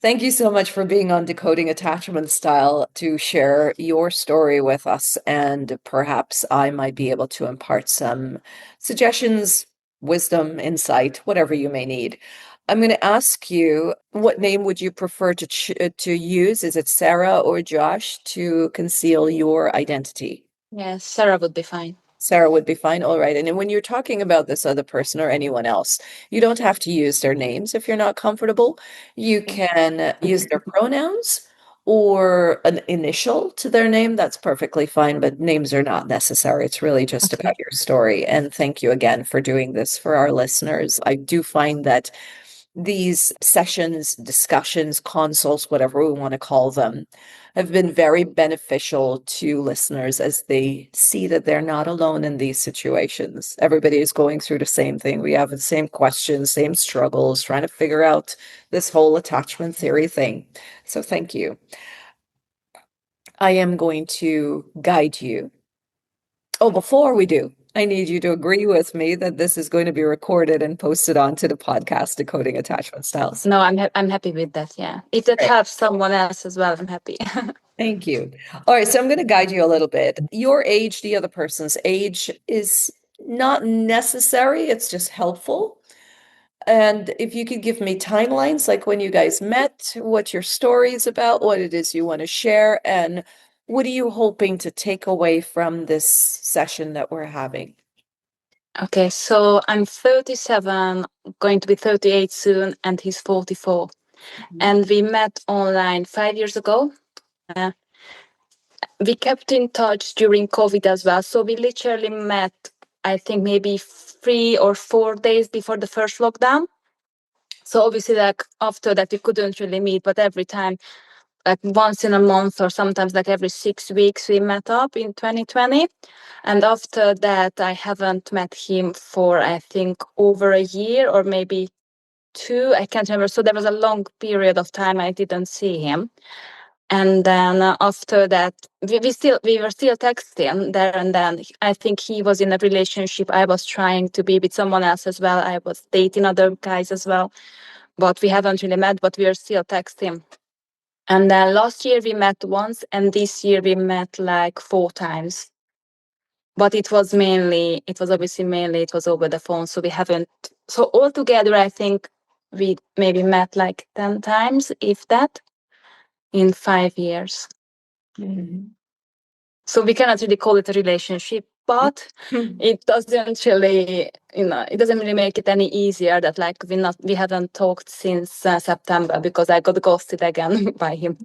Thank you so much for being on Decoding Attachment Style to share your story with us, and perhaps I might be able to impart some suggestions, wisdom, insight, whatever you may need. I'm going to ask you, what name would you prefer to use? Is it Sarah or Josh to conceal your identity? Yes, Sarah would be fine. Sarah would be fine. All right. And then when you're talking about this other person or anyone else, you don't have to use their names if you're not comfortable. You can use their pronouns or an initial to their name. That's perfectly fine, but names are not necessary. It's really just Okay. about your story. And thank you again for doing this for our listeners. I do find that these sessions, discussions, consults, whatever we want to call them, have been very beneficial to listeners as they see that they're not alone in these situations. Everybody is going through the same thing. We have the same questions, same struggles, trying to figure out this whole attachment theory thing. So thank you. I am going to guide you. Oh, before we do, I need you to agree with me that this is going to be recorded and posted onto the podcast, Decoding Attachment Styles. No, I'm happy with that. Yeah, if that Great. helps someone else as well, I'm happy. Thank you. All right, so I'm going to guide you a little bit. Your age, the other person's age, is not necessary, it's just helpful. And if you could give me timelines, like when you guys met, what your story is about, what it is you want to share, and what are you hoping to take away from this session that we're having? Okay, so I'm 37, going to be 38 soon, and he's 44. And we met online 5 years ago. Uh, we kept in touch during COVID as well. So we literally met, I think, maybe 3 or 4 days before the first lockdown. So obviously, like after that, we couldn't really meet, but every time, like once in a month or sometimes like every 6 weeks, we met up in 2020. And after that, I haven't met him for, I think, over a year or maybe two. I can't remember. So there was a long period of time I didn't see him. And then after that, we were still texting there and then. I think he was in a relationship. I was trying to be with someone else as well. I was dating other guys as well, but we haven't really met. But we are still texting. And then last year we met once, and this year we met like 4 times. But it was over the phone. So we haven't, so altogether, I think we maybe met like 10 times, if that, in 5 years. Mhm. So we cannot really call it a relationship, but it doesn't really, it doesn't really make it any easier that like we haven't talked since September because I got ghosted again by him.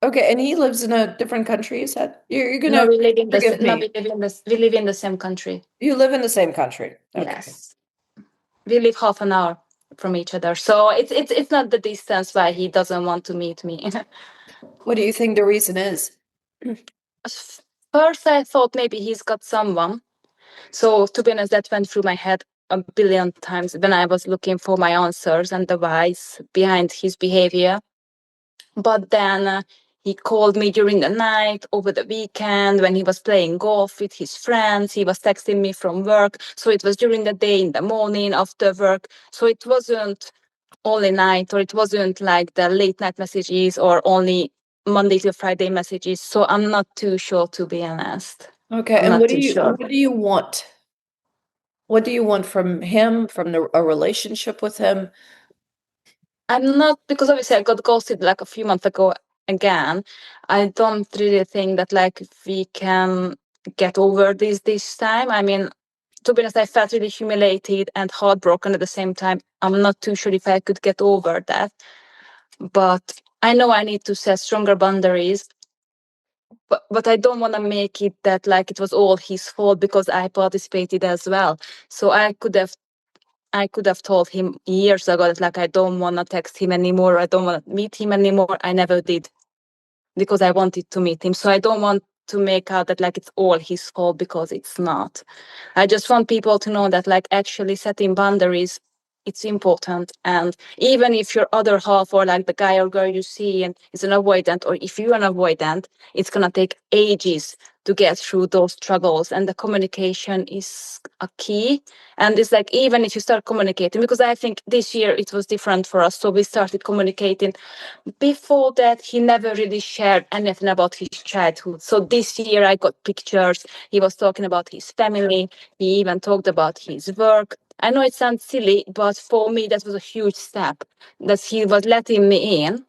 Okay, and he lives in a different country, you said? You're No, gonna we live in forgive me. we live in the same country. You live in the same country. Okay. Yes, we live half an hour from each other, so it's not the distance why he doesn't want to meet me. What do you think the reason is? First, I thought maybe he's got someone. So to be honest, that went through my head a billion times when I was looking for my answers and the whys behind his behavior. But then he called me during the night, over the weekend, when he was playing golf with his friends. He was texting me from work. So it was during the day, in the morning, after work. So it wasn't only night, or it wasn't like the late night messages or only Monday to Friday messages. So I'm not too sure, to be honest. Okay, I'm and not too sure. what do you want? What do you want from him, from a relationship with him? I'm not, because obviously I got ghosted like a few months ago again. I don't really think that like we can get over this time. I mean, to be honest, I felt really humiliated and heartbroken at the same time. I'm not too sure if I could get over that. But I know I need to set stronger boundaries. But I don't want to make it that like it was all his fault because I participated as well. So I could have told him years ago that like I don't want to text him anymore. I don't want to meet him anymore. I never did because I wanted to meet him. So I don't want to make out that like it's all his fault because it's not. I just want people to know that like actually setting boundaries, it's important. And even if your other half or like the guy or girl you see and is an avoidant, or if you're an avoidant, it's gonna take ages to get through those struggles. And the communication is a key. And it's like, even if you start communicating, because I think this year it was different for us. So we started communicating. Before that, he never really shared anything about his childhood. So this year I got pictures. He was talking about his family. He even talked about his work. I know it sounds silly, but for me, that was a huge step that he was letting me in.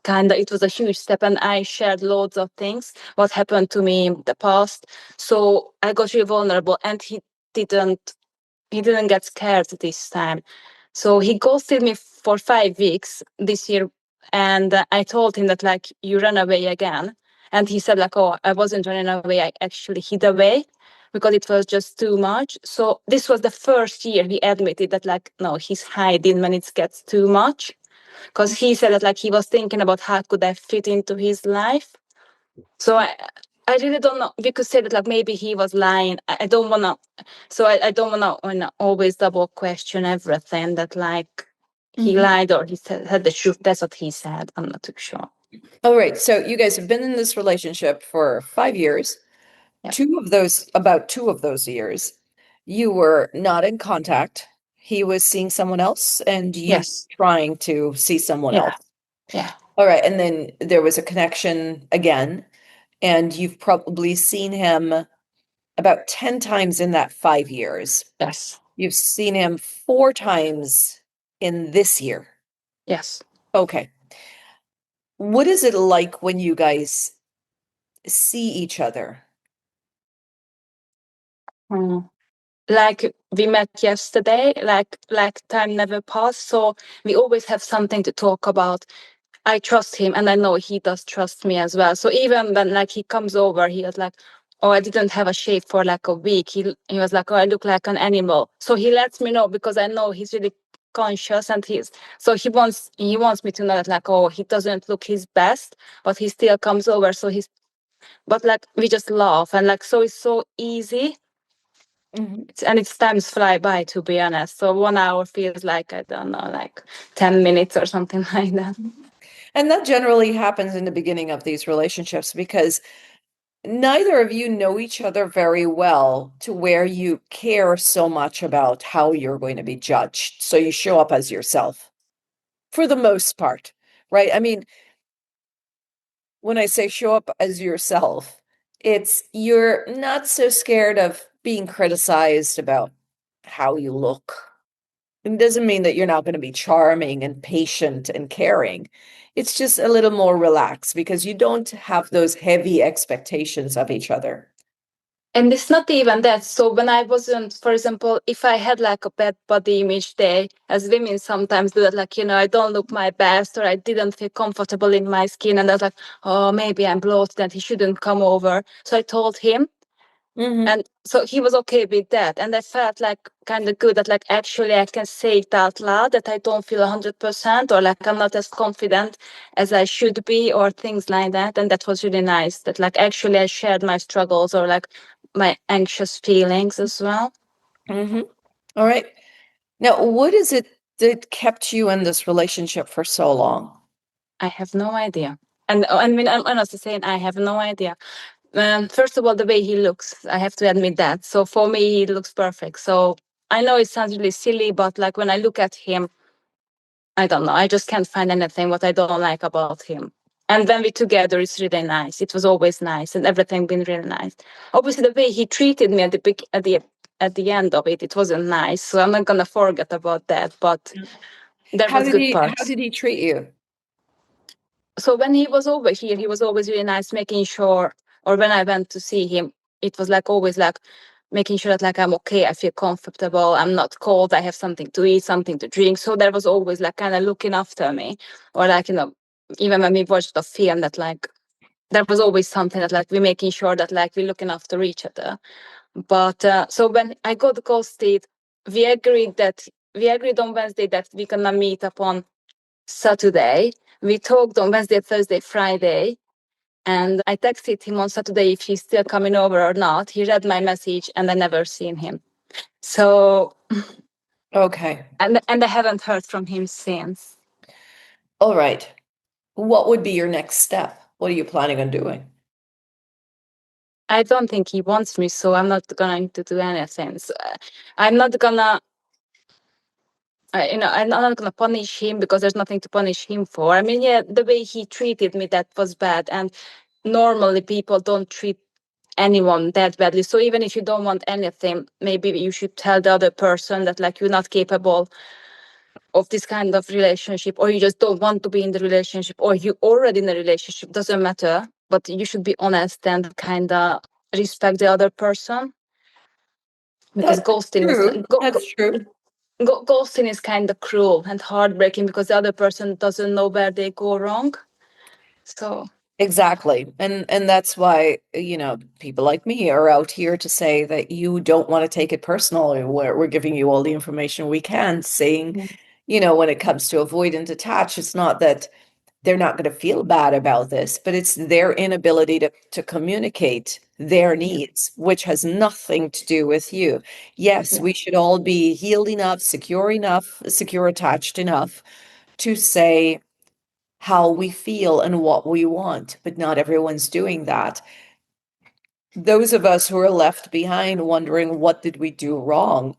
Kinda, it was a huge step, and I shared loads of things, what happened to me in the past. So I got really vulnerable, and didn't he didn't get scared this time. So he ghosted me for 5 weeks this year, and I told him that like you ran away again, and he said like, oh, I wasn't running away, I actually hid away because it was just too much. So this was the first year he admitted that like no, he's hiding when it gets too much, because he said that like he was thinking about how could I fit into his life. So I really don't know. We could say that like maybe he was lying. I don't wanna. So I don't wanna always double question everything that like he lied or he said the truth. That's what he said. I'm not too sure. All right. So you guys have been in this relationship for 5 years. Yeah. About 2 of those years, you were not in contact. He was seeing someone else and you Yes. trying to see someone Yeah. else. Yeah. All right. And then there was a connection again, and you've probably seen him about 10 times in that 5 years. Yes. You've seen him 4 times in this year. Yes. Okay. What is it like when you guys see each other? Mm. Like we met yesterday, like time never passed. So we always have something to talk about. I trust him, and I know he does trust me as well. So even when like he comes over, he was like, "Oh, I didn't have a shave for like a week." He was like, "Oh, I look like an animal." So he lets me know because I know he's really conscious, and he wants me to know that like, oh, he doesn't look his best, but he still comes over. So he's but like we just laugh, and like so it's so easy. Mhm. And it's times fly by, to be honest. So 1 hour feels like, I don't know, like 10 minutes or something like that. And that generally happens in the beginning of these relationships because neither of you know each other very well to where you care so much about how you're going to be judged. So you show up as yourself for the most part, right? I mean, when I say show up as yourself, it's you're not so scared of being criticized about how you look. It doesn't mean that you're not going to be charming and patient and caring. It's just a little more relaxed because you don't have those heavy expectations of each other. And it's not even that. So when I wasn't, for example, if I had like a bad body image day, as women sometimes do that, like, I don't look my best or I didn't feel comfortable in my skin. And I was like, oh, maybe I'm bloated and he shouldn't come over. So I told him. Mm-hmm. And so he was okay with that. And I felt like kind of good that like actually I can say it out loud that I don't feel 100% or like I'm not as confident as I should be or things like that. And that was really nice that like actually I shared my struggles or like my anxious feelings as well. Mm-hmm. All right. Now, what is it that kept you in this relationship for so long? I have no idea. And I mean, I'm honestly saying I have no idea. First of all, the way he looks, I have to admit that. So for me, he looks perfect. So I know it sounds really silly, but like when I look at him, I don't know. I just can't find anything what I don't like about him. And when we're together, it's really nice. It was always nice, and everything been really nice. Obviously, the way he treated me at the end of it, it wasn't nice. So I'm not gonna forget about that. But there How was did good he how parts. did he treat you? So when he was over here, he was always really nice, making sure. Or when I went to see him, it was like always like making sure that like I'm okay, I feel comfortable, I'm not cold, I have something to eat, something to drink. So there was always like kind of looking after me, or like even when we watched the film, that like there was always something that like we're making sure that like we're looking after each other. But so when I got ghosted, we agreed on Wednesday that we're gonna meet up on Saturday. We talked on Wednesday, Thursday, Friday, and I texted him on Saturday if he's still coming over or not. He read my message, and I never seen him. So, Okay. and I haven't heard from him since. All right. What would be your next step? What are you planning on doing? I don't think he wants me, so I'm not going to do anything. So, I'm not gonna, I'm not gonna punish him because there's nothing to punish him for. I mean, yeah, the way he treated me, that was bad, and normally people don't treat anyone that badly. So even if you don't want anything, maybe you should tell the other person that like you're not capable of this kind of relationship, or you just don't want to be in the relationship, or you already in a relationship, doesn't matter, but you should be honest and kind of respect the other person, because That's ghosting is true. That's true. ghosting is kind of cruel and heartbreaking because the other person doesn't know where they go wrong. So Exactly. And that's why, people like me are out here to say that you don't want to take it personally. We're giving you all the information we can, saying, when it comes to avoid and detach, it's not that they're not going to feel bad about this, but it's their inability to communicate their yeah, needs, which has nothing to do with you. Yes, yeah. we should all be healed enough, secure, attached enough to say how we feel and what we want, but not everyone's doing that. Those of us who are left behind wondering, what did we do wrong?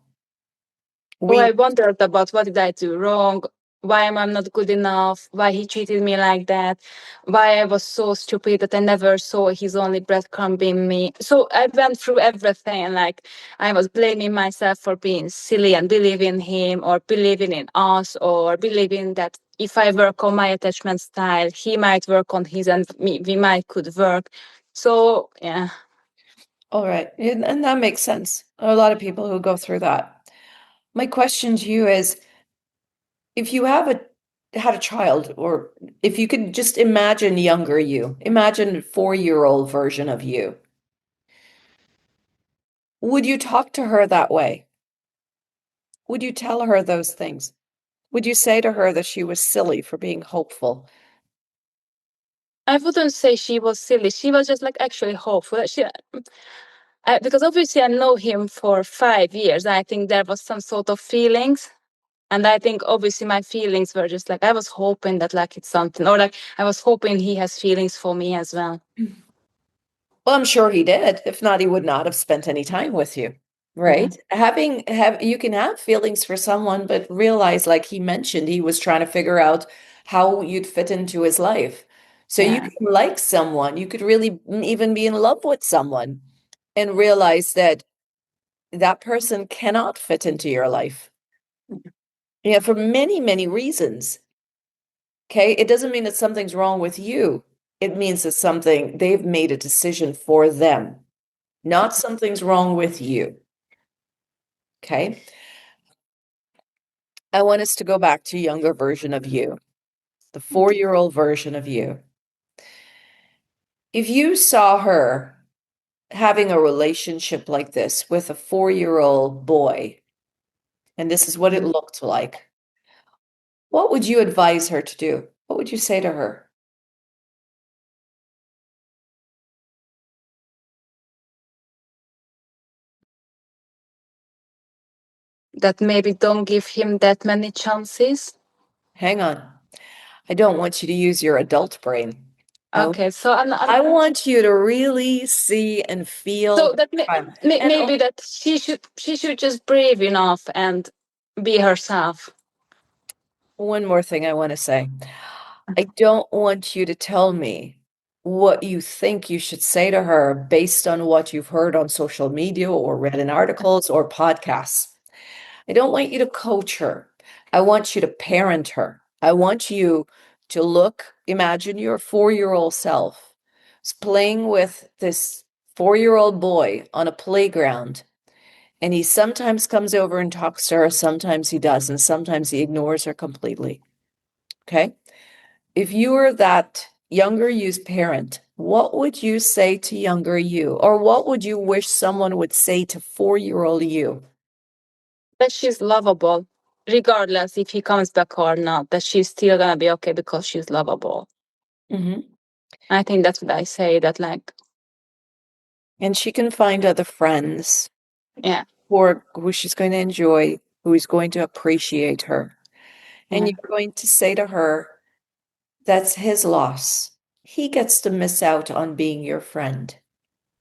Oh, We I wondered about what did I do wrong? Why am I not good enough? Why he treated me like that? Why I was so stupid that I never saw his only breadcrumbing me. So I went through everything. Like I was blaming myself for being silly and believing him or believing in us or believing that if I work on my attachment style, he might work on his and we might could work. So yeah. All right. And that makes sense. A lot of people who go through that. My question to you is, if you had a child, or if you could just imagine younger you, imagine 4-year-old version of you, would you talk to her that way? Would you tell her those things? Would you say to her that she was silly for being hopeful? I wouldn't say she was silly. She was just like actually hopeful. Because obviously I know him for 5 years. I think there was some sort of feelings. And I think obviously my feelings were just like, I was hoping that like it's something, or like I was hoping he has feelings for me as well. Well, I'm sure he did. If not, he would not have spent any time with you, Yeah. right? You can have feelings for someone, but realize, like he mentioned, he was trying to figure out how you'd fit into his life. So you Yeah. could like someone, you could really even be in love with someone and realize that that person cannot fit into your life. Yeah, for many, many reasons. Okay, it doesn't mean that something's wrong with you. It means that they've made a decision for them. Not something's wrong with you. Okay. I want us to go back to younger version of you, the 4-year-old version of you. If you saw her having a relationship like this with a 4-year-old boy, and this is what it looked like, what would you advise her to do? What would you say to her? That maybe don't give him that many chances. Hang on. I don't want you to use your adult brain. I, Okay, so I want you to really see and feel so the that child. maybe that she should just brave enough and be herself. One more thing I want to say. I don't want you to tell me what you think you should say to her based on what you've heard on social media or read in articles or podcasts. I don't want you to coach her. I want you to parent her. I want you to imagine your 4-year-old self playing with this 4-year-old boy on a playground. And he sometimes comes over and talks to her, sometimes he doesn't, sometimes he ignores her completely. Okay? If you were that younger you's parent, what would you say to younger you? Or what would you wish someone would say to 4-year-old you? That she's lovable, regardless if he comes back or not. That she's still gonna be okay because she's lovable. Mhm. I think that's what I say. That like, And she can find other friends yeah, who she's going to enjoy, who is going to appreciate her. And yeah, you're going to say to her, that's his loss. He gets to miss out on being your friend.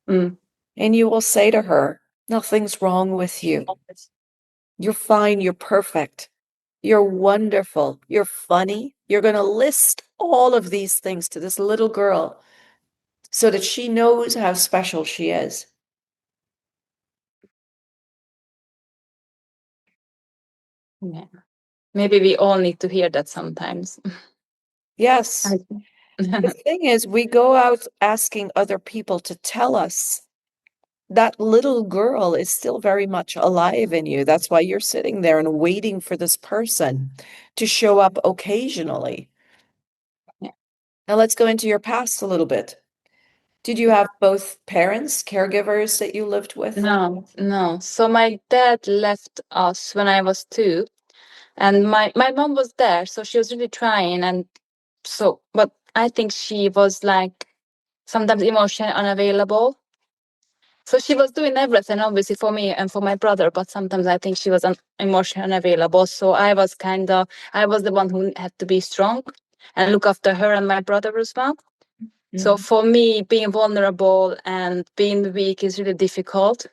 Mm. And you will say to her, nothing's wrong with you. You're fine. You're perfect. You're wonderful. You're funny. You're going to list all of these things to this little girl so that she knows how special she is. Yeah. Maybe we all need to hear that sometimes. Yes. The thing is, we go out asking other people to tell us that little girl is still very much alive in you. That's why you're sitting there and waiting for this person to show up occasionally. Yeah. Now let's go into your past a little bit. Did you have both parents, caregivers that you lived with? No, no. So my dad left us when I was 2, and my mom was there, so she was really trying, and so, but I think she was like sometimes emotionally unavailable. So she was doing everything, obviously, for me and for my brother, but sometimes I think she was emotionally unavailable. So I was the one who had to be strong and look after her and my brother as well. So Mhm. for me, being vulnerable and being weak is really difficult,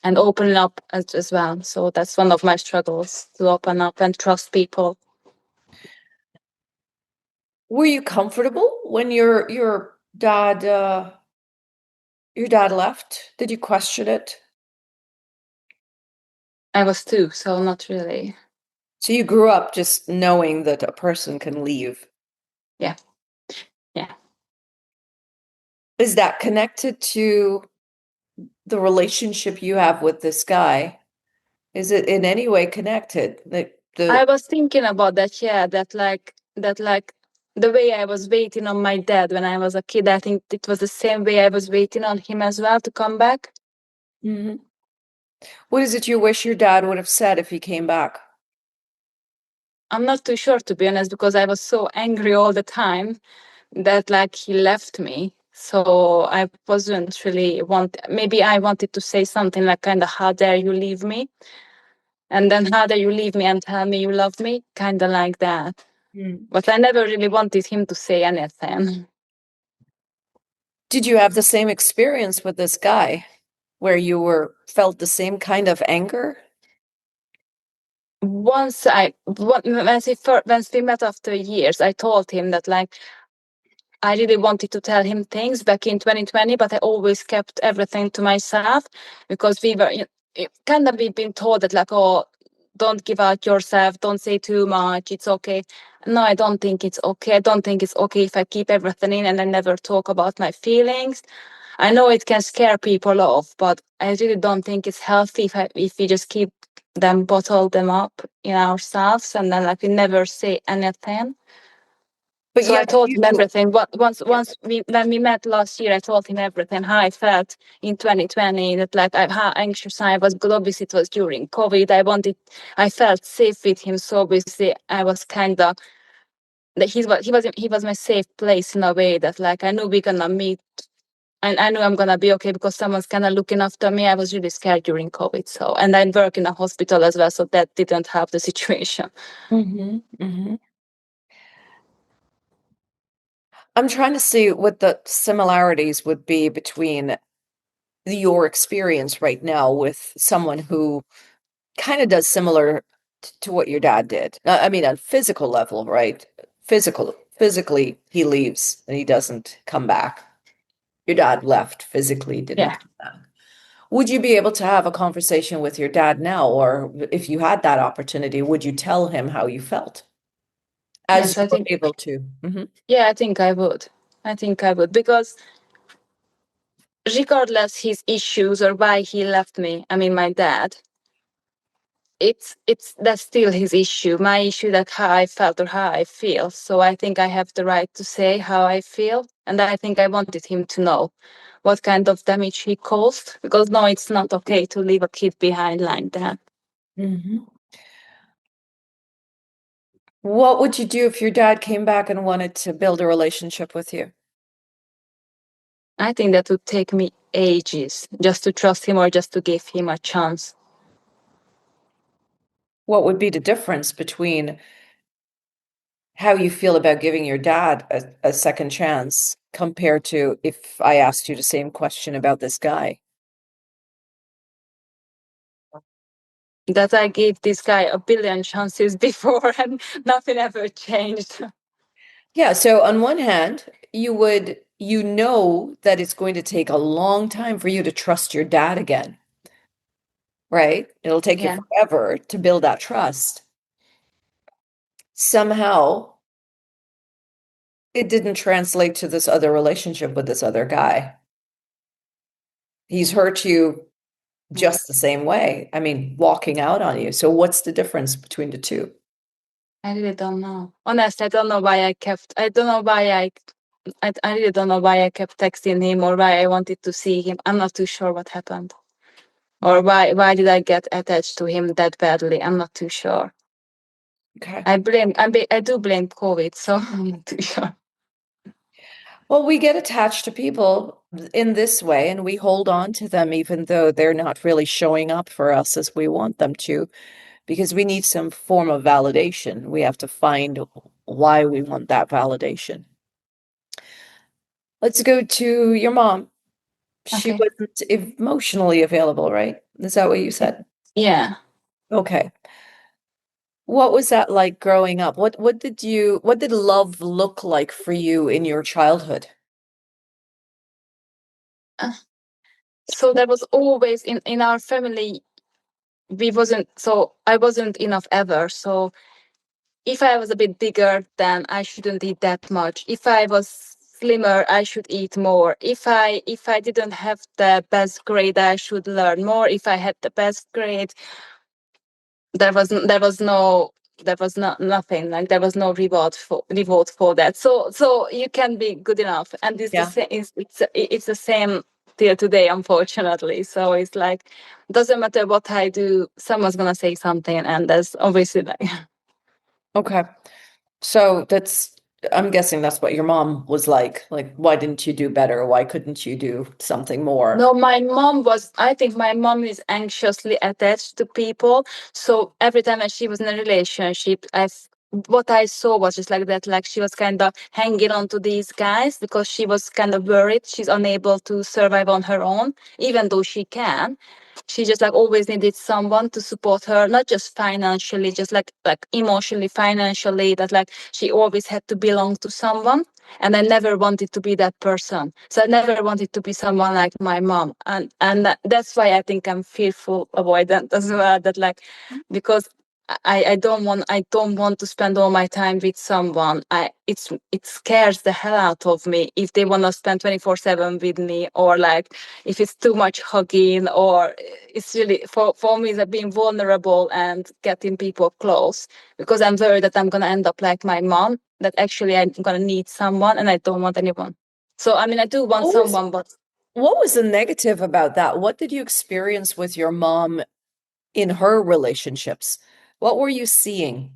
and opening up as well. So that's one of my struggles, to open up and trust people. Were you comfortable when your dad left? Did you question it? I was 2, so not really. So you grew up just knowing that a person can leave. Yeah, yeah. Is that connected to the relationship you have with this guy? Is it in any way connected? I was thinking about that, yeah, that like the way I was waiting on my dad when I was a kid, I think it was the same way I was waiting on him as well to come back. Mhm. What is it you wish your dad would have said if he came back? I'm not too sure, to be honest, because I was so angry all the time that like he left me. So I wasn't really maybe I wanted to say something like kind of, how dare you leave me? And then how dare you leave me and tell me you love me? Kind of like that. Mm. But I never really wanted him to say anything. Did you have the same experience with this guy where you were felt the same kind of anger? Once we met after years, I told him that like I really wanted to tell him things back in 2020, but I always kept everything to myself because we've been told that like, oh, don't give out yourself, don't say too much, it's okay. No, I don't think it's okay. I don't think it's okay if I keep everything in and I never talk about my feelings. I know it can scare people off, but I really don't think it's healthy if we just keep them, bottle them up in ourselves, and then like we never say anything. But So I yet told you him everything. Once when we met last year, I told him everything, how I felt in 2020, that like how anxious I was. Because obviously it was during COVID. I felt safe with him. So obviously I was kind of that he was my safe place in a way, that like I knew we're gonna meet, and I knew I'm gonna be okay because someone's kind of looking after me. I was really scared during COVID. So, and I work in a hospital as well, so that didn't help the situation. hmm hmm I'm trying to see what the similarities would be between your experience right now with someone who kind of does similar to what your dad did. I mean, on physical level, right? Physically, he leaves and he doesn't come back. Your dad left physically, didn't Yeah. come back. Would you be able to have a conversation with your dad now, or if you had that opportunity, would you tell him how you felt as Yes, you I were think. able to? Hmm Yeah, I think I would. I think I would because regardless his issues or why he left me, I mean my dad, it's that's still his issue. My issue, that how I felt or how I feel. So I think I have the right to say how I feel, and I think I wanted him to know what kind of damage he caused, because no, it's not okay to leave a kid behind like that. hmm What would you do if your dad came back and wanted to build a relationship with you? I think that would take me ages just to trust him or just to give him a chance. What would be the difference between how you feel about giving your dad a second chance compared to if I asked you the same question about this guy. That I gave this guy a billion chances before and nothing ever changed. Yeah, so on one hand, you know that it's going to take a long time for you to trust your dad again, right? It'll take you Yeah, forever to build that trust. Somehow, it didn't translate to this other relationship with this other guy. He's hurt you yeah. just the same way. I mean, walking out on you. So what's the difference between the two? I really don't know. Honestly, I don't know why I kept. I don't know why I really don't know why I kept texting him or why I wanted to see him. I'm not too sure what happened or why did I get attached to him that badly. I'm not too sure. Okay. I do blame COVID, so I'm not too sure. Well, we get attached to people in this way and we hold on to them even though they're not really showing up for us as we want them to, because we need some form of validation. We have to find why we want that validation. Let's go to your mom. She Okay. wasn't emotionally available, right? Is that what you said? Yeah. Okay. What was that like growing up? What did love look like for you in your childhood? Uh, So there was always in our family we wasn't so I wasn't enough ever. So if I was a bit bigger, then I shouldn't eat that much. If I was slimmer, I should eat more. If I didn't have the best grade, I should learn more. If I had the best grade, there was not nothing like there was no reward for that. So you can be good enough, and it's the Yeah. same. It's the same till today, unfortunately. So it's like doesn't matter what I do, someone's gonna say something, and that's obviously like. Okay. So I'm guessing that's what your mom was like. Like, why didn't you do better? Why couldn't you do something more? No, I think my mom is anxiously attached to people. So every time that she was in a relationship, what I saw was just like that, like she was kind of hanging on to these guys because she was kind of worried she's unable to survive on her own, even though she can. She just like always needed someone to support her, not just financially, just like emotionally, financially, that like she always had to belong to someone, and I never wanted to be that person. So I never wanted to be someone like my mom, and that's why I think I'm fearful avoidant as well. That like because I don't want to spend all my time with someone. It scares the hell out of me if they want to spend 24/7 with me, or like if it's too much hugging, or it's really for me that being vulnerable and getting people close, because I'm worried that I'm gonna end up like my mom, that actually I'm gonna need someone and I don't want anyone. So I mean I do want What was someone, but what was the negative about that? What did you experience with your mom in her relationships? What were you seeing?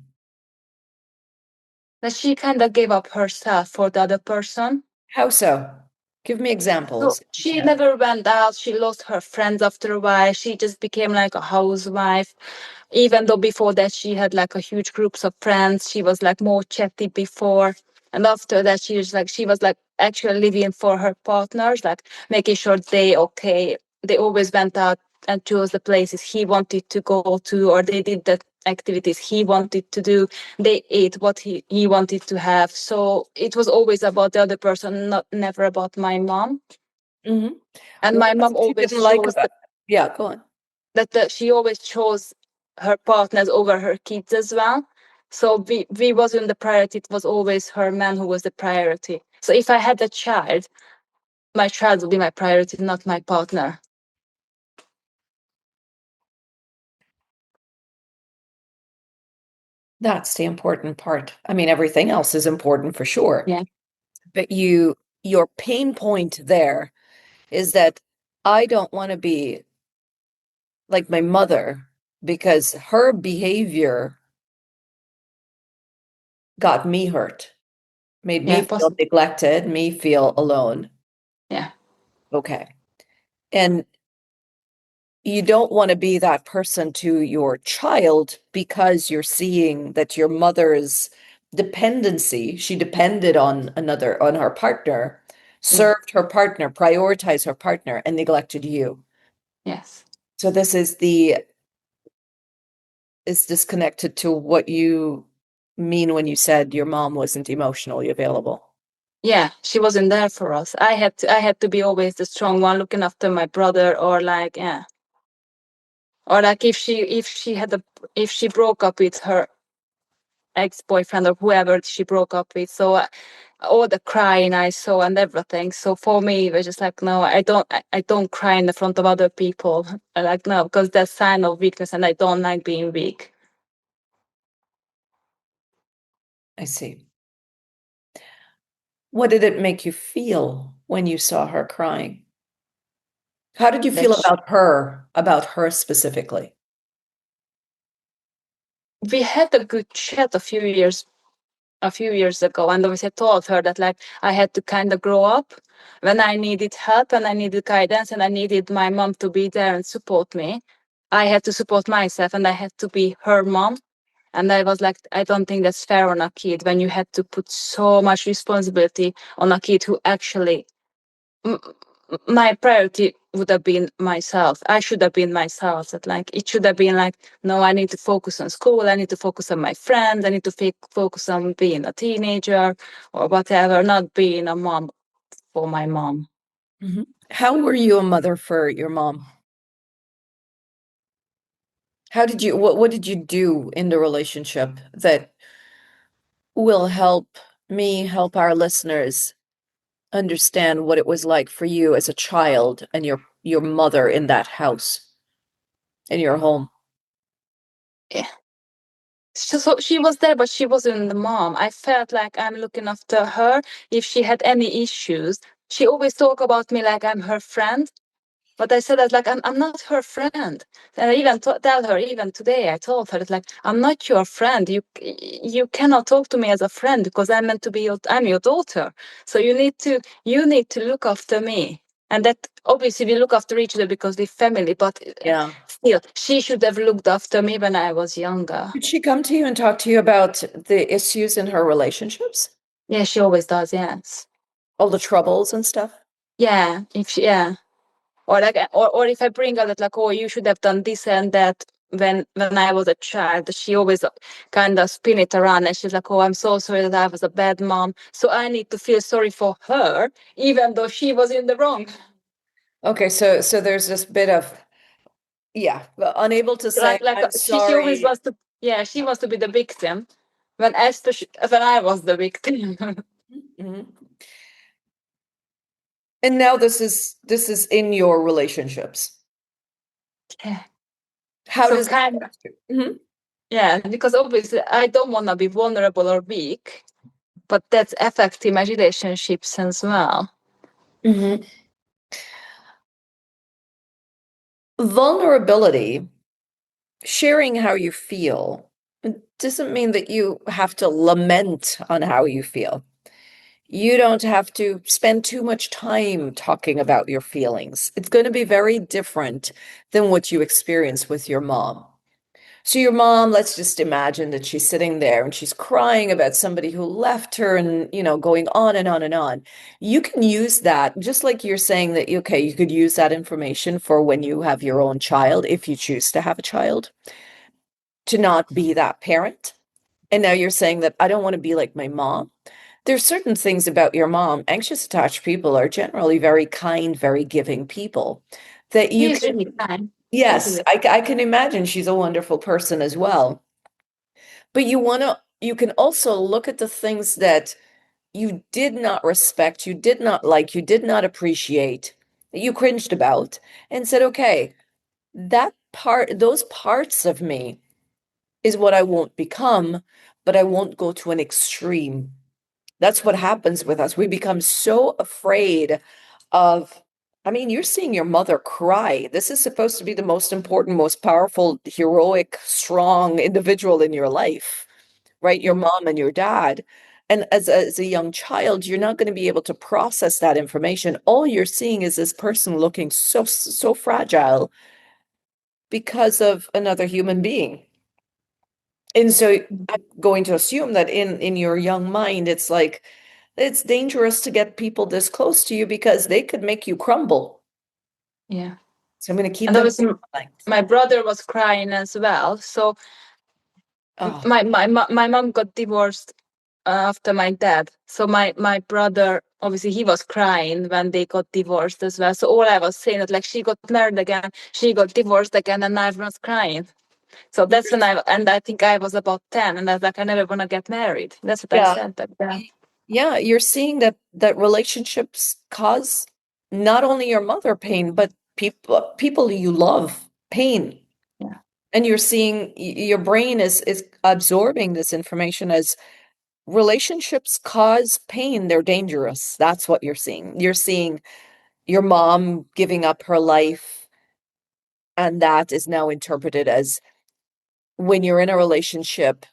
that she kind of gave up herself for the other person. How so? Give me So examples if you she can. never went out. She lost her friends after a while. She just became like a housewife. Even though before that she had like a huge groups of friends, she was like more chatty before. And after that, she was like actually living for her partners, like making sure they okay. They always went out and chose the places he wanted to go to, or they did the activities he wanted to do. They ate what he wanted to have. So it was always about the other person, not never about my mom. Hmm. And What my was mom it you always didn't like chose about? Yeah, go on. she always chose her partners over her kids as well. So we wasn't the priority. It was always her man who was the priority. So if I had a child, my child would be my priority, not my partner. That's the important part. I mean, everything else is important for sure. Yeah, But your pain point there is that I don't want to be like my mother because her behavior got me hurt, made me yeah, feel possible. neglected, me feel alone. Yeah, Okay. And you don't want to be that person to your child because you're seeing that your mother's dependency. She depended on on her partner, Yeah. served her partner, prioritized her partner, and neglected you. Yes. So this is this connected to what you mean when you said your mom wasn't emotionally available? Yeah, she wasn't there for us. I had to be always the strong one looking after my brother, or like, yeah. Or like if she broke up with her ex-boyfriend or whoever she broke up with. So all the crying I saw and everything. So for me, it was just like, no, I don't cry in the front of other people. I like, no, because that's sign of weakness, and I don't like being weak. I see. What did it make you feel when you saw her crying? How did you feel That about her specifically? we had a good chat a few years ago, and obviously I told her that like I had to kind of grow up when I needed help and I needed guidance and I needed my mom to be there and support me. I had to support myself and I had to be her mom. And I was like, I don't think that's fair on a kid when you had to put so much responsibility on a kid who actually m- my priority would have been myself. I should have been myself. That like it should have been like, no, I need to focus on school. I need to focus on my friends. I need to focus on being a teenager or whatever, not being a mom for my mom. Mhm. How were you a mother for your mom? What did you do in the relationship that will help me help our listeners understand what it was like for you as a child and your mother in that house, in your home? Yeah. So she was there, but she wasn't the mom. I felt like I'm looking after her. If she had any issues, she always talk about me like I'm her friend. But I said that like I'm not her friend, and I even tell her even today. I told her that like I'm not your friend. You cannot talk to me as a friend because I'm meant to be I'm your daughter. So you need to look after me, and that obviously we look after each other because we're family. But Yeah. still, she should have looked after me when I was younger. Did she come to you and talk to you about the issues in her relationships? Yeah, she always does. Yes. All the troubles and stuff? Yeah. If she, yeah. Or like or if I bring up that like, oh, you should have done this and that when I was a child, she always kind of spin it around and she's like, oh, I'm so sorry that I was a bad mom, so I need to feel sorry for her even though she was in the wrong. Okay, so there's this bit of, yeah, well, unable to say, Like I'm she always sorry. wants to, yeah, she wants to be the victim when especially when I was the victim. Mhm. And now this is in your relationships. Yeah. How So does that kind of, affect you? Mhm. yeah, because obviously I don't want to be vulnerable or weak, but that's affecting my relationships as well. Mhm. Vulnerability, sharing how you feel, it doesn't mean that you have to lament on how you feel. You don't have to spend too much time talking about your feelings. It's going to be very different than what you experience with your mom. So your mom, let's just imagine that she's sitting there and she's crying about somebody who left her and, going on and on and on. You can use that, just like you're saying that, okay, you could use that information for when you have your own child, if you choose to have a child, to not be that parent. And now you're saying that I don't want to be like my mom. There's certain things about your mom. Anxious attached people are generally very kind, very giving people that She you is can, really kind. She's yes, really I can imagine she's a wonderful person as well. But you can also look at the things that you did not respect, you did not like, you did not appreciate, that you cringed about, and said, okay, those parts of me is what I won't become, but I won't go to an extreme. That's what happens with us. We become so afraid of, I mean, you're seeing your mother cry. This is supposed to be the most important, most powerful, heroic, strong individual in your life, right? Your Mm. mom and your dad. And as a young child, you're not going to be able to process that information. All you're seeing is this person looking so fragile because of another human being. And so I'm going to assume that in your young mind, it's like it's dangerous to get people this close to you because they could make you crumble. Yeah. So I'm going to keep And them in obviously mind. my brother was crying as well. So Oh, my mom got divorced after my dad. So my brother, obviously he was crying when they got divorced as well. So all I was saying that, like, she got married again, she got divorced again, and I was crying. So you're, that's when I think I was about 10, and I was like, I never want to get married. That's what I yeah, said back then. yeah. You're seeing that relationships cause not only your mother pain, but people you love pain. Yeah. And you're seeing your brain is absorbing this information as relationships cause pain. They're dangerous. That's what you're seeing. You're seeing your mom giving up her life, and that is now interpreted as when you're in a relationship,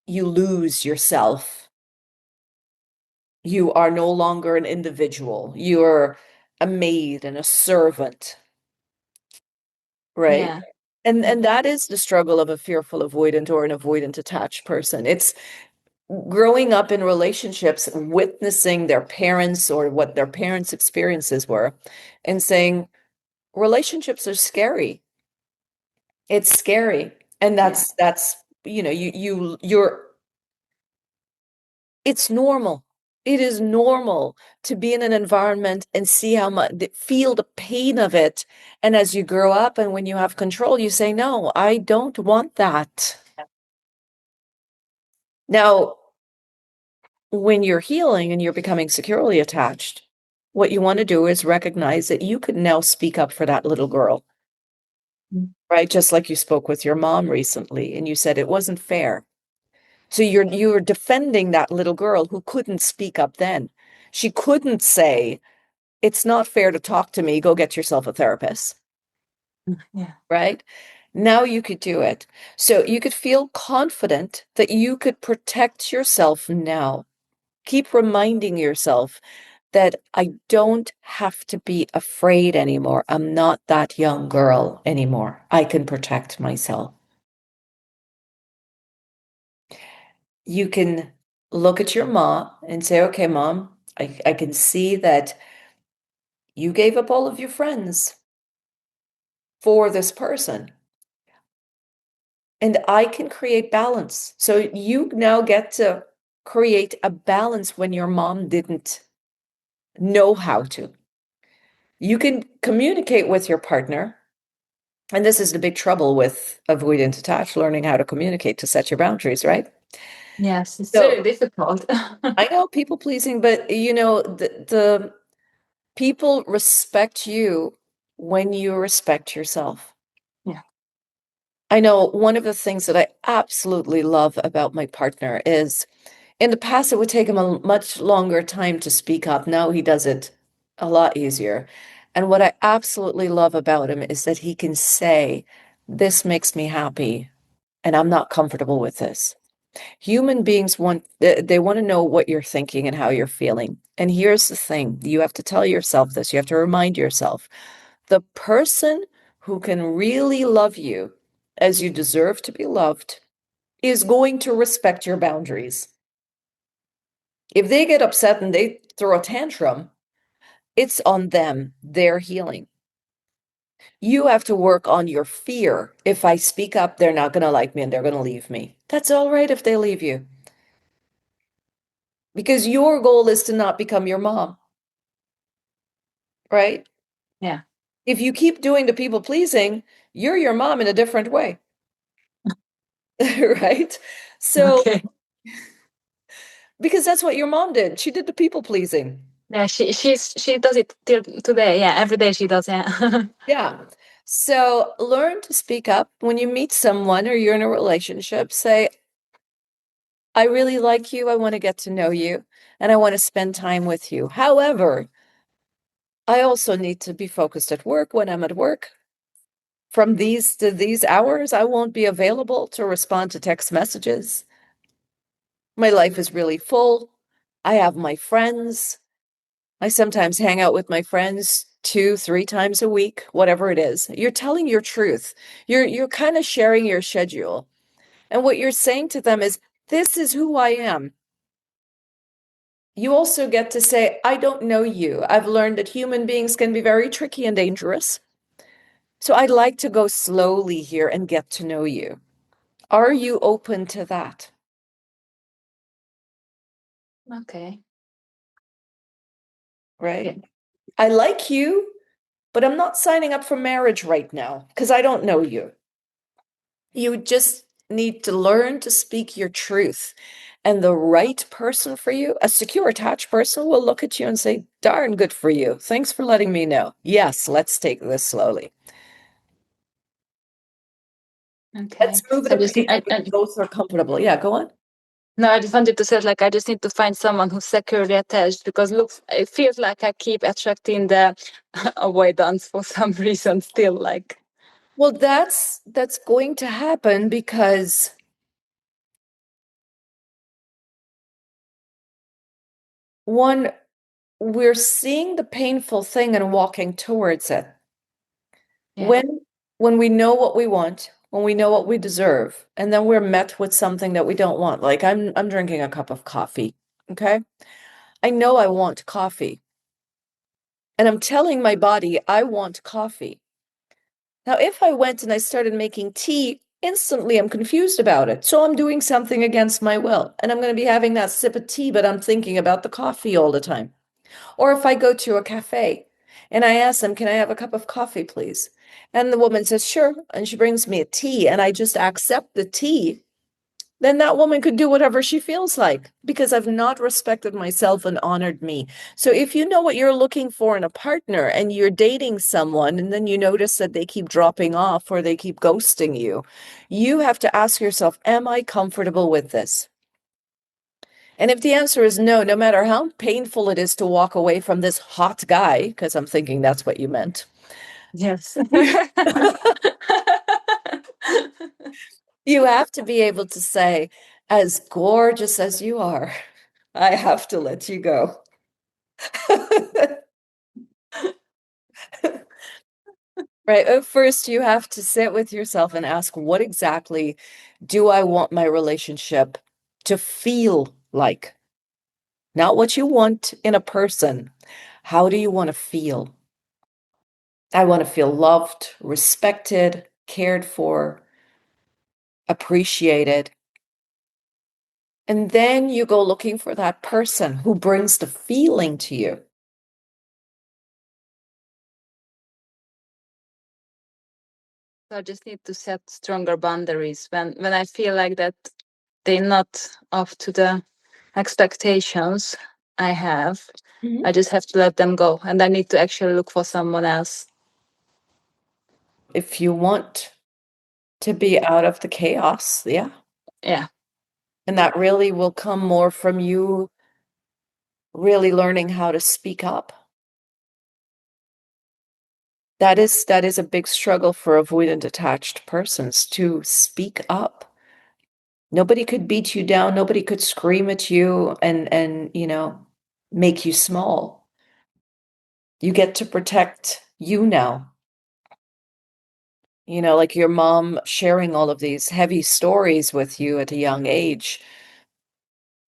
you lose yourself. You are no longer an individual. You're a maid and a servant, right? Yeah. And that is the struggle of a fearful avoidant or an avoidant attached person. It's growing up in relationships, witnessing their parents or what their parents' experiences were, and saying relationships are scary. It's scary. And Yeah. that's you're it's normal. It is normal to be in an environment and see how much feel the pain of it. And as you grow up and when you have control, you say, no, I don't want that. Now, when you're healing and you're becoming securely attached, what you want to do is recognize that you can now speak up for that little girl, Mm. right? Just like you spoke with your mom recently and you said it wasn't fair. So you're defending that little girl who couldn't speak up then. She couldn't say, it's not fair to talk to me, go get yourself a therapist, Yeah. right? Now you could do it. So you could feel confident that you could protect yourself now. Keep reminding yourself that I don't have to be afraid anymore. I'm not that young girl anymore. I can protect myself. You can look at your mom and say, okay, mom, I can see that you gave up all of your friends for this person. And I can create balance. So you now get to create a balance when your mom didn't know how to. You can communicate with your partner. And this is the big trouble with avoidant attached, learning how to communicate to set your boundaries, right? Yes, it's So very difficult. I know people pleasing, but the people respect you when you respect yourself. Yeah. I know one of the things that I absolutely love about my partner is in the past, it would take him a much longer time to speak up. Now he does it a lot easier. And what I absolutely love about him is that he can say, this makes me happy, and I'm not comfortable with this. Human beings they want to know what you're thinking and how you're feeling. And here's the thing, you have to tell yourself this, you have to remind yourself, the person who can really love you as you deserve to be loved is going to respect your boundaries. If they get upset and they throw a tantrum, it's on them, their healing. You have to work on your fear. If I speak up, they're not going to like me and they're going to leave me. That's all right if they leave you. Because your goal is to not become your mom, right? Yeah. If you keep doing the people pleasing, you're your mom in a different way, right? So, Okay. because that's what your mom did. She did the people pleasing. Yeah, she does it till today. Yeah, every day she does. Yeah. Yeah. So learn to speak up when you meet someone or you're in a relationship. Say, I really like you. I want to get to know you and I want to spend time with you. However, I also need to be focused at work when I'm at work. From these to these hours, I won't be available to respond to text messages. My life is really full. I have my friends. I sometimes hang out with my friends 2, 3 times a week, whatever it is. You're telling your truth. You're kind of sharing your schedule. And what you're saying to them is, this is who I am. You also get to say, I don't know you. I've learned that human beings can be very tricky and dangerous. So I'd like to go slowly here and get to know you. Are you open to that? Okay. Right? Yeah. I like you, but I'm not signing up for marriage right now because I don't know you. You just need to learn to speak your truth. And the right person for you, a secure, attached person, will look at you and say, darn good for you. Thanks for letting me know. Yes, let's take this slowly. Let's Okay. move at So a pace we both are comfortable. Yeah, go on. no, I just wanted to say like I just need to find someone who's securely attached because looks it feels like I keep attracting the avoidance for some reason still like Well, that's going to happen because one, we're seeing the painful thing and walking towards it. yeah. When when we know what we want, when we know what we deserve, and then we're met with something that we don't want. Like I'm drinking a cup of coffee, okay? I know I want coffee, and I'm telling my body I want coffee. Now, if I went and I started making tea, instantly I'm confused about it. So I'm doing something against my will, and I'm going to be having that sip of tea, but I'm thinking about the coffee all the time. Or if I go to a cafe and I ask them, can I have a cup of coffee, please? And the woman says, sure. And she brings me a tea and I just accept the tea, then that woman could do whatever she feels like because I've not respected myself and honored me. So if you know what you're looking for in a partner and you're dating someone and then you notice that they keep dropping off or they keep ghosting you, you have to ask yourself, am I comfortable with this? And if the answer is no, no matter how painful it is to walk away from this hot guy, because I'm thinking that's what you meant, Yes. you have to be able to say, as gorgeous as you are, I have to let you go. Right. First, you have to sit with yourself and ask, what exactly do I want my relationship to feel like? Not what you want in a person. How do you want to feel? I want to feel loved, respected, cared for, appreciated. And then you go looking for that person who brings the feeling to you. I just need to set stronger boundaries when I feel like that they're not up to the expectations I have. Mhm. I just have to let them go and I need to actually look for someone else. If you want to be out of the chaos, yeah. Yeah. And that really will come more from you really learning how to speak up. That is a big struggle for avoidant attached persons to speak up. Nobody could beat you down, nobody could scream at you and make you small. You get to protect you now. Like your mom sharing all of these heavy stories with you at a young age.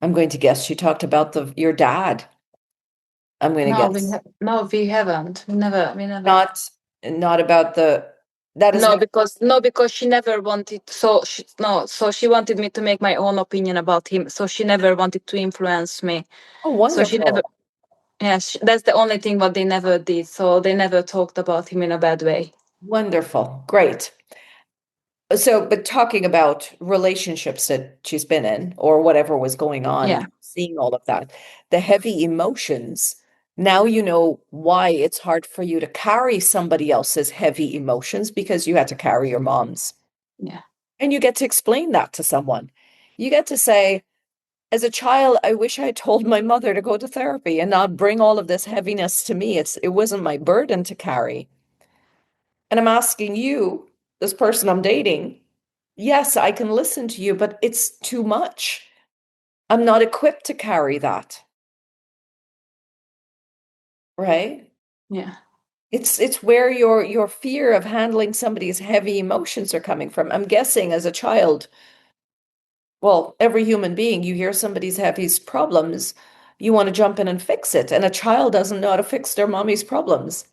I'm going to guess she talked about your dad. I'm going to guess No, we haven't. We never. not about that is No, never. because she never wanted. So she wanted me to make my own opinion about him. So she never wanted to influence me. Oh, So she never. wonderful. Yes, that's the only thing what they never did. So they never talked about him in a bad way. Wonderful. Great. So, but talking about relationships that she's been in or whatever was going on, Yeah, seeing all of that, the heavy emotions, now you know why it's hard for you to carry somebody else's heavy emotions because you had to carry your mom's. yeah, And you get to explain that to someone. You get to say, as a child, I wish I told my mother to go to therapy and not bring all of this heaviness to me. It wasn't my burden to carry. And I'm asking you, this person I'm dating, yes, I can listen to you, but it's too much. I'm not equipped to carry that, right? yeah. It's where your fear of handling somebody's heavy emotions are coming from. I'm guessing as a child, Well, every human being, you hear somebody's have these problems, you want to jump in and fix it. And a child doesn't know how to fix their mommy's problems.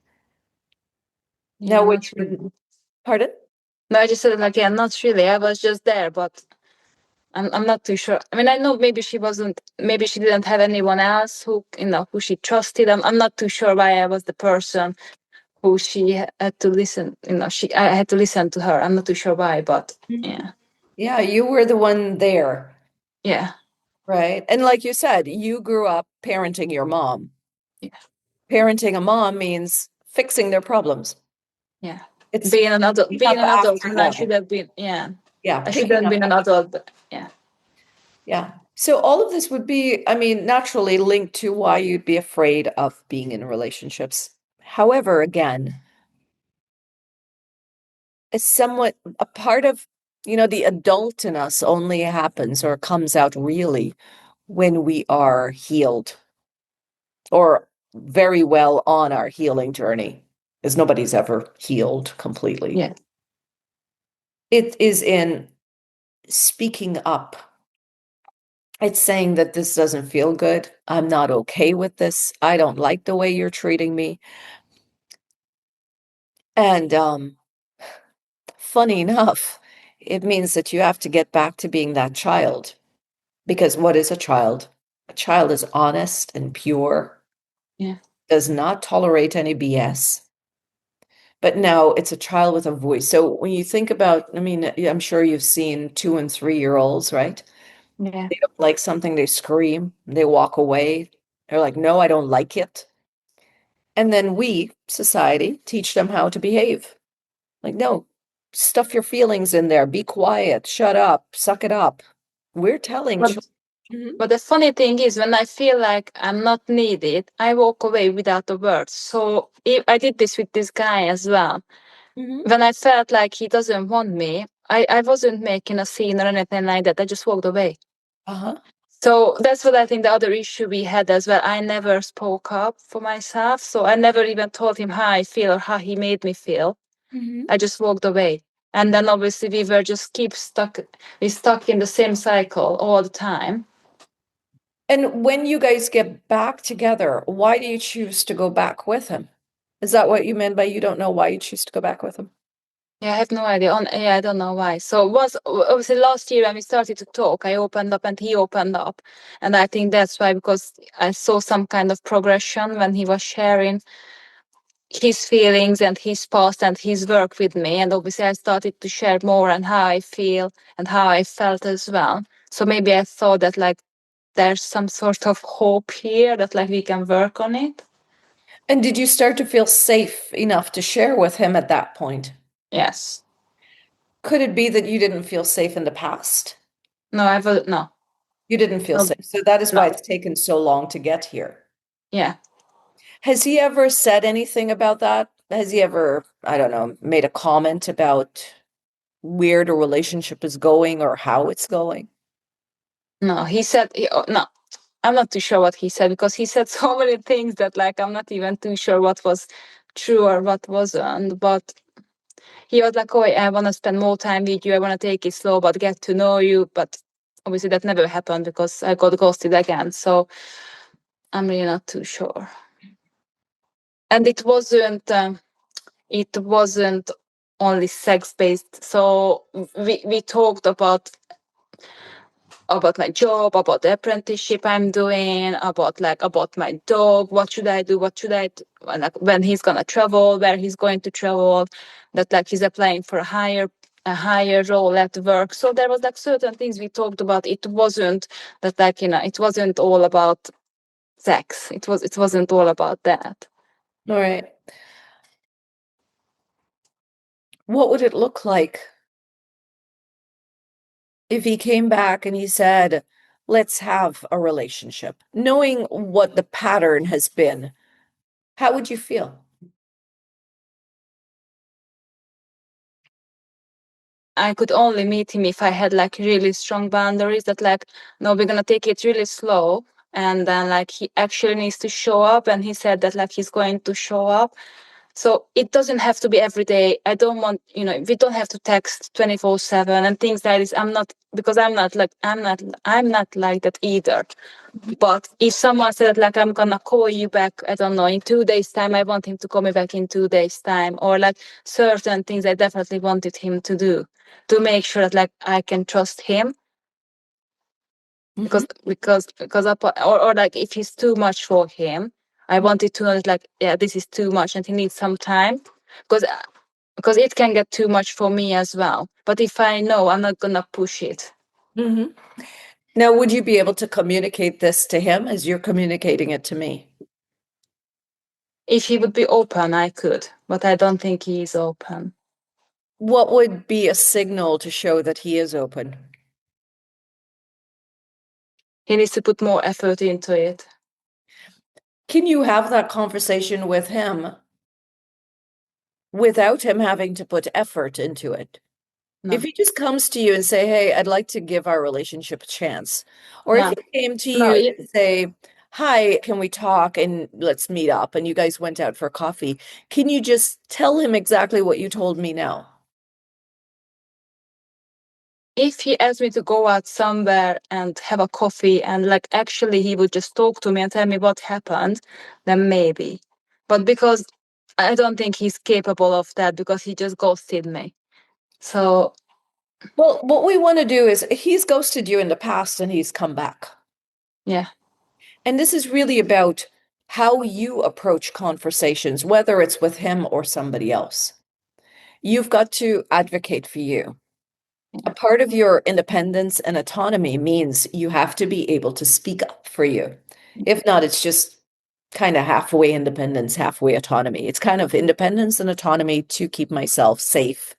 Yeah, Now, when not you, really. pardon? No, I just said like, yeah, not really. I was just there, but I'm not too sure. I mean, I know maybe she wasn't, maybe she didn't have anyone else who, who she trusted. I'm not too sure why I was the person who she had to listen. I had to listen to her. I'm not too sure why, but Mhm. yeah, Yeah, you were the one there, yeah, right? And like you said, you grew up parenting your mom. yeah, Parenting a mom means fixing their problems. yeah. It's picking Being up an adult, after and I should them. have been, yeah, Yeah, I should picking have up been an after. adult, but yeah, Yeah. So all of this would be, I mean, naturally linked to why you'd be afraid of being in relationships. However, again, it's somewhat a part of, the adult in us only happens or comes out really when we are healed or very well on our healing journey, as nobody's ever healed completely. yeah. It is in speaking up. It's saying that this doesn't feel good. I'm not okay with this. I don't like the way you're treating me. And funny enough, it means that you have to get back to being that child. Because what is a child? A child is honest and pure, Yeah. does not tolerate any BS. But now it's a child with a voice. So when you think about, I mean, I'm sure you've seen 2 and 3 year olds, right? Yeah. They don't like something, they scream, they walk away. They're like, no, I don't like it. And then we, society, teach them how to behave. Like, no, stuff your feelings in there, be quiet, shut up, suck it up. We're telling But children. Mhm, but the funny thing is, when I feel like I'm not needed, I walk away without a word. So if I did this with this guy as well. mhm. When I felt like he doesn't want me, I wasn't making a scene or anything like that. I just walked away. Uh-huh. So that's what I think the other issue we had as well. I never spoke up for myself. So I never even told him how I feel or how he made me feel. Mhm. I just walked away. And then obviously we were just we stuck in the same cycle all the time. And when you guys get back together, why do you choose to go back with him? Is that what you meant by you don't know why you choose to go back with him? Yeah, I have no idea. Yeah, I don't know why. So was obviously last year when we started to talk, I opened up and he opened up, and I think that's why, because I saw some kind of progression when he was sharing his feelings and his past and his work with me, and obviously I started to share more and how I feel and how I felt as well. So maybe I thought that like there's some sort of hope here that like we can work on it. And did you start to feel safe enough to share with him at that point? Yes. Could it be that you didn't feel safe in the past? No, I will no. You didn't feel No. safe. So that is why No. it's taken so long to get here. Yeah. Has he ever said anything about that? Has he ever, I don't know, made a comment about where the relationship is going or how it's going? No, he said, no, I'm not too sure what he said because he said so many things that like I'm not even too sure what was true or what wasn't. But he was like, "Oh, I want to spend more time with you. I want to take it slow, but get to know you." But obviously that never happened because I got ghosted again. So I'm really not too sure. And it wasn't only sex based. So we talked about my job, about the apprenticeship I'm doing, about my dog, what should I do, what should I do, when he's gonna travel, where he's going to travel, that like he's applying for a higher role at work. So there was like certain things we talked about. It wasn't that like it wasn't all about sex. It wasn't all about that. All right. What would it look like if he came back and he said, let's have a relationship, knowing what the pattern has been? How would you feel? I could only meet him if I had like really strong boundaries that like, no, we're gonna take it really slow. And then like he actually needs to show up. And he said that like he's going to show up. So it doesn't have to be every day. I don't want, we don't have to text 24/7 and things like this. I'm not, because I'm not like that either. But if someone said like, I'm gonna call you back, I don't know, in 2 days time, I want him to call me back in 2 days time, or like certain things I definitely wanted him to do to make sure that like I can trust him, Hmm. or like if he's too much for him, I wanted to know that like, yeah, this is too much and he needs some time, because because it can get too much for me as well. But if I know, I'm not gonna push it. Hmm. Now, would you be able to communicate this to him as you're communicating it to me? If he would be open, I could, but I don't think he is open. What would be a signal to show that he is open? He needs to put more effort into it. Can you have that conversation with him without him having to put effort into it? If No, he just comes to you and say, "Hey, I'd like to give our relationship a chance," or if no, he came to no. you and say, "Hi, can we talk and let's meet up?" and you guys went out for coffee, can you just tell him exactly what you told me now? If he asked me to go out somewhere and have a coffee and like actually he would just talk to me and tell me what happened, then maybe. But because I don't think he's capable of that, because he just ghosted me. So Well, what we want to do is he's ghosted you in the past and he's come back. yeah, And this is really about how you approach conversations, whether it's with him or somebody else. You've got to advocate for you. A yeah, part of your independence and autonomy means you have to be able to speak up for you. If not, it's just kind of halfway independence, halfway autonomy. It's kind of independence and autonomy to keep myself safe,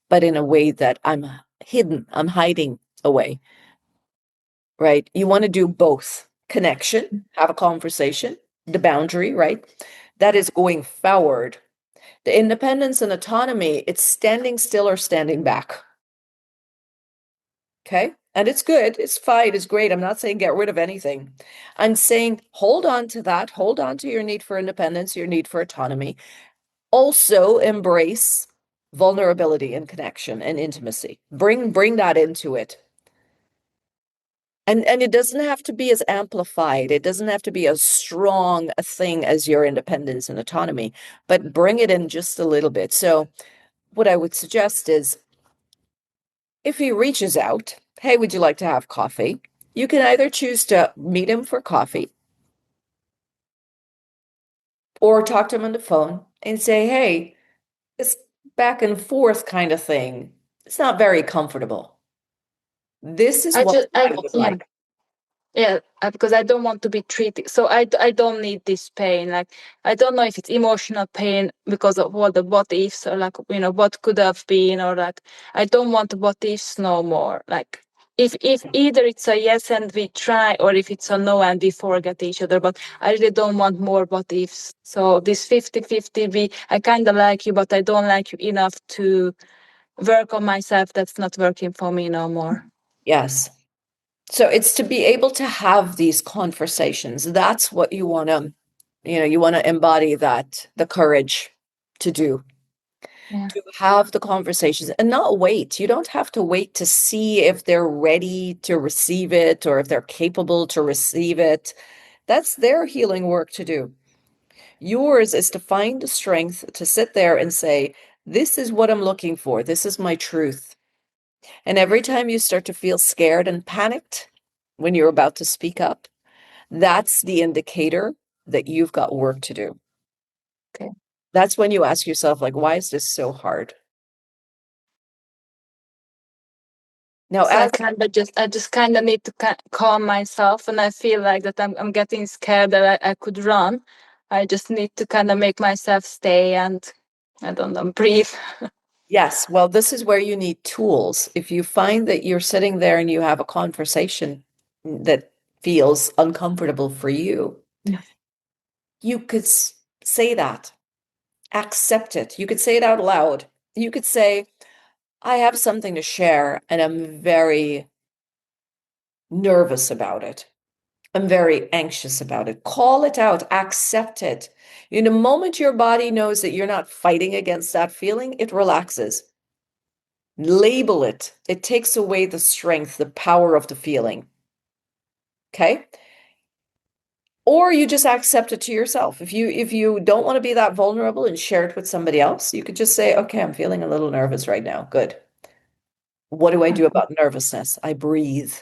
but in a way that I'm hidden, I'm hiding away, right? You want to do both connection, have a conversation, the boundary, right? That is going forward. The independence and autonomy, it's standing still or standing back. Okay. And it's good. It's fine. It's great. I'm not saying get rid of anything. I'm saying hold on to that. Hold on to your need for independence, your need for autonomy. Also embrace vulnerability and connection and intimacy. Bring that into it. And it doesn't have to be as amplified. It doesn't have to be as strong a thing as your independence and autonomy, but bring it in just a little bit. So what I would suggest is if he reaches out, hey, would you like to have coffee? You can either choose to meet him for coffee or talk to him on the phone and say, hey, this back and forth kind of thing, it's not very comfortable. This is I what just I I would yeah. like. Yeah, because I don't want to be treated. So I don't need this pain. Like, I don't know if it's emotional pain because of all the what ifs, or like, what could have been, or like, I don't want the what ifs no more. Like, if either it's a yes and we try, or if it's a no and we forget each other. But I really don't want more what ifs. So this 50-50, I kind of like you, but I don't like you enough to work on myself. That's not working for me no more. Yes. So it's to be able to have these conversations. That's what you want to embody that, the courage to do, Yeah. to have the conversations and not wait. You don't have to wait to see if they're ready to receive it or if they're capable to receive it. That's their healing work to do. Yours is to find the strength to sit there and say, this is what I'm looking for. This is my truth. And every time you start to feel scared and panicked when you're about to speak up, that's the indicator that you've got work to do. Okay. That's when you ask yourself, like, why is this so hard? Now, So as I just kind of need to calm myself, and I feel like that I'm getting scared that I could run. I just need to kind of make myself stay and I don't know, breathe. yes, well, this is where you need tools. If you find that you're sitting there and you have a conversation that feels uncomfortable for you, Yeah. you could say that, accept it. You could say it out loud. You could say, I have something to share and I'm very nervous about it. I'm very anxious about it. Call it out, accept it. In the moment your body knows that you're not fighting against that feeling, it relaxes. Label it. It takes away the strength, the power of the feeling. Okay? Or you just accept it to yourself. If you don't want to be that vulnerable and share it with somebody else, you could just say, okay, I'm feeling a little nervous right now. Good. What do I do about nervousness? I breathe.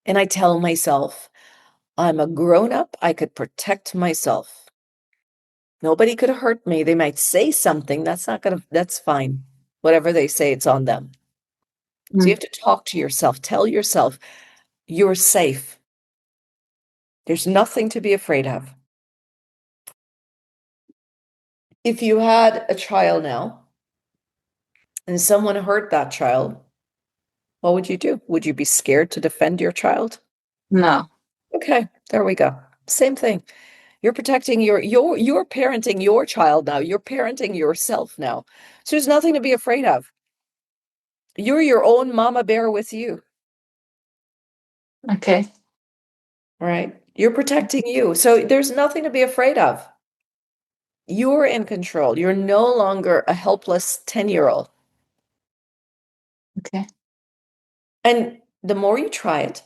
And I tell myself, I'm a grown up. I could protect myself. Nobody could hurt me. They might say something. That's fine. Whatever they say, it's on them. So you Mm. have to talk to yourself. Tell yourself you're safe. There's nothing to be afraid of. If you had a child now and someone hurt that child, what would you do? Would you be scared to defend your child? No. Okay, there we go. Same thing. You're protecting you're parenting your child now. You're parenting yourself now. So there's nothing to be afraid of. You're your own mama bear with you, Okay. right? You're protecting you. So there's nothing to be afraid of. You're in control. You're no longer a helpless 10-year-old. Okay. And the more you try it,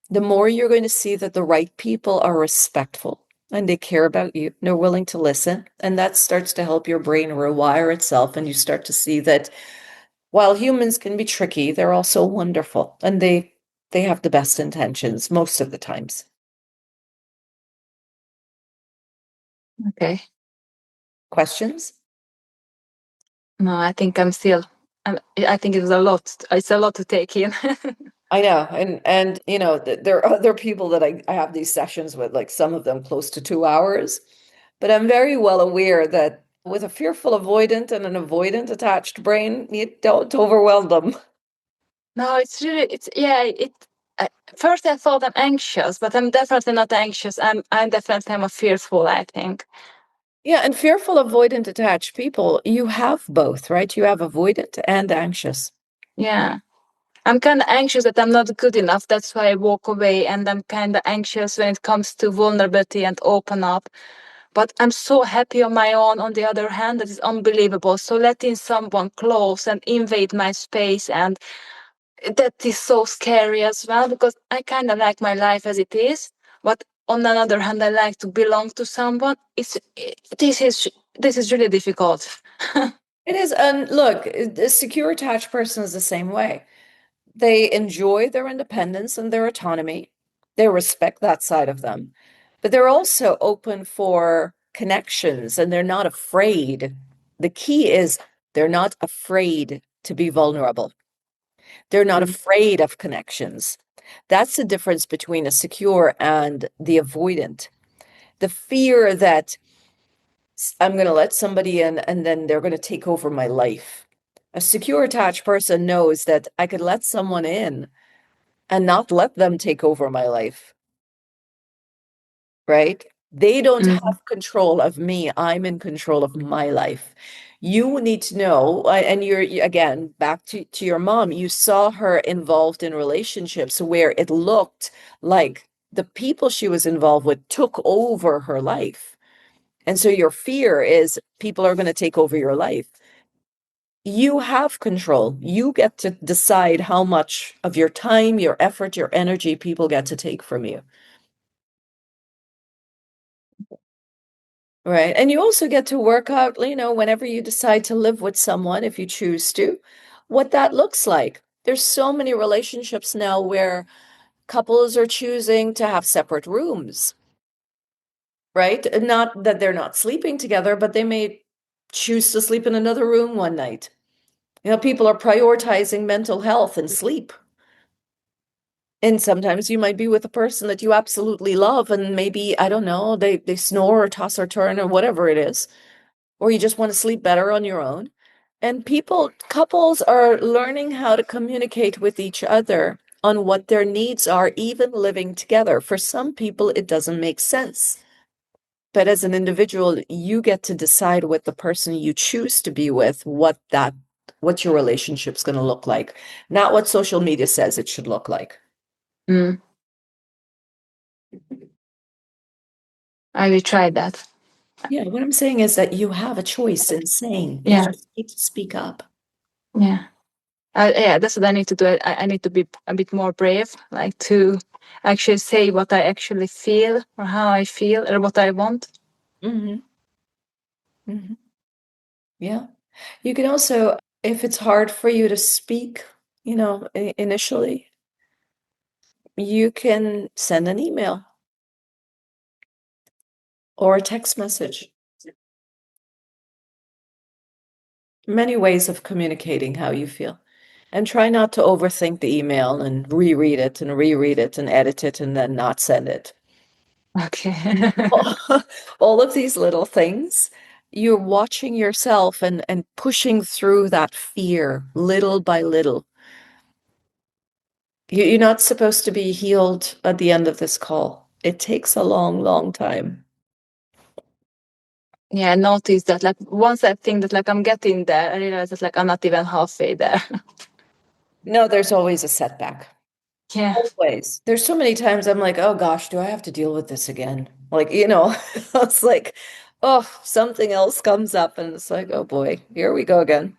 the more you're going to see that the right people are respectful and they care about you. They're willing to listen. And that starts to help your brain rewire itself. And you start to see that while humans can be tricky, they're also wonderful. And they have the best intentions most of the times. Okay. Questions? No, I think I'm still. I think it's a lot. It's a lot to take in. I know. And there are other people that I have these sessions with, like some of them close to 2 hours. But I'm very well aware that with a fearful avoidant and an avoidant attached brain, you don't overwhelm them. No, it's really. It's yeah. First I thought I'm anxious, but I'm definitely not anxious. I'm definitely I'm a fearful, I think. Yeah, and fearful, avoidant, attached people, you have both, right? You have avoidant and anxious. Yeah. I'm kind of anxious that I'm not good enough. That's why I walk away. And I'm kind of anxious when it comes to vulnerability and open up. But I'm so happy on my own, on the other hand, that is unbelievable. So letting someone close and invade my space, and that is so scary as well, because I kind of like my life as it is. But on the other hand, I like to belong to someone. This is really difficult. It is, and look, a secure attached person is the same way. They enjoy their independence and their autonomy. They respect that side of them, but they're also open for connections and they're not afraid. The key is they're not afraid to be vulnerable. They're not Mm. afraid of connections. That's the difference between a secure and the avoidant. The fear that I'm going to let somebody in and then they're going to take over my life. A secure attached person knows that I could let someone in and not let them take over my life, right? They don't Mm. have control of me. I'm in control of my life. You need to know, and again, back to your mom, you saw her involved in relationships where it looked like the people she was involved with took over her life. And so your fear is people are going to take over your life. You have control. You get to decide how much of your time, your effort, your energy people get to take from you. Right. And you also get to work out, whenever you decide to live with someone, if you choose to, what that looks like. There's so many relationships now where couples are choosing to have separate rooms, right? And not that they're not sleeping together, but they may choose to sleep in another room one night. People are prioritizing mental health and sleep. And sometimes you might be with a person that you absolutely love, and maybe, I don't know, they snore or toss or turn or whatever it is, or you just want to sleep better on your own. And couples are learning how to communicate with each other on what their needs are, even living together. For some people, it doesn't make sense. But as an individual, you get to decide with the person you choose to be with what your relationship's going to look like, not what social media says it should look like. Mm. I will try that. Yeah, what I'm saying is that you have a choice in saying. You Yeah, just need to speak up. yeah. Yeah, that's what I need to do. I need to be a bit more brave, like to actually say what I actually feel or how I feel or what I want. Hmm. Hmm. Yeah. You can also, if it's hard for you to speak, initially, you can send an email or a text message. Many ways of communicating how you feel. And try not to overthink the email and reread it and edit it and then not send it. Okay. All of these little things, you're watching yourself and pushing through that fear little by little. You're not supposed to be healed at the end of this call. It takes a long, long time. Yeah, I noticed that like once I think that like I'm getting there, I realize that like I'm not even halfway there. No, there's always a setback. Yeah. Always. There's so many times I'm like, oh gosh, do I have to deal with this again? Like, it's like, oh, something else comes up and it's like, oh boy, here we go again.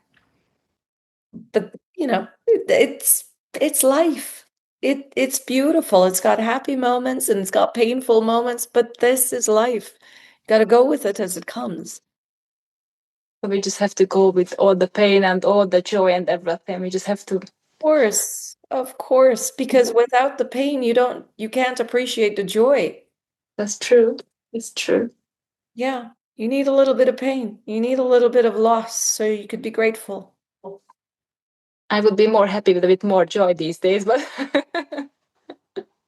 But, it's life. It's beautiful. It's got happy moments and it's got painful moments, but this is life. Got to go with it as it comes. So we just have to go with all the pain and all the joy and everything. We just have to. Of course, because without the pain, you can't appreciate the joy. That's true. It's true. Yeah, you need a little bit of pain. You need a little bit of loss so you could be grateful. I would be more happy with a bit more joy these days, but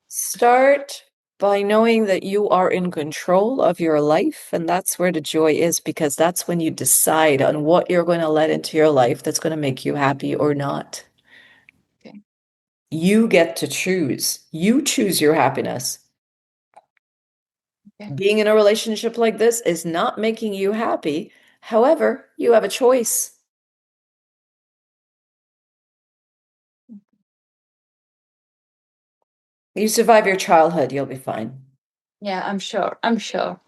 Start by knowing that you are in control of your life, and that's where the joy is, because that's when you decide on what you're going to let into your life that's going to make you happy or not. okay. You get to choose. You choose your happiness. Okay. Being in a relationship like this is not making you happy. However, you have a choice. You survive your childhood, you'll be fine. Yeah, I'm sure. I'm sure.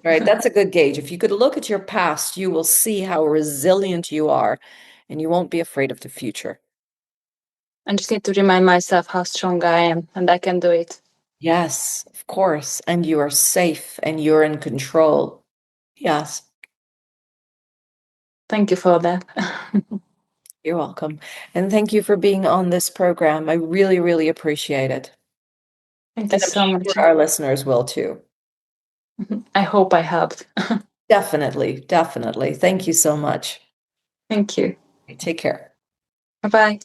Right? That's a good gauge. If you could look at your past, you will see how resilient you are, and you won't be afraid of the future. I just need to remind myself how strong I am and I can do it. Yes, of course. And you are safe and you're in control. Yes, Thank you for that. you're welcome. And thank you for being on this program. I really, really appreciate it. Thank you And I'm so much. sure our listeners will too. I hope I helped. Definitely, definitely. Thank you so much. Thank you. Take care. Bye bye.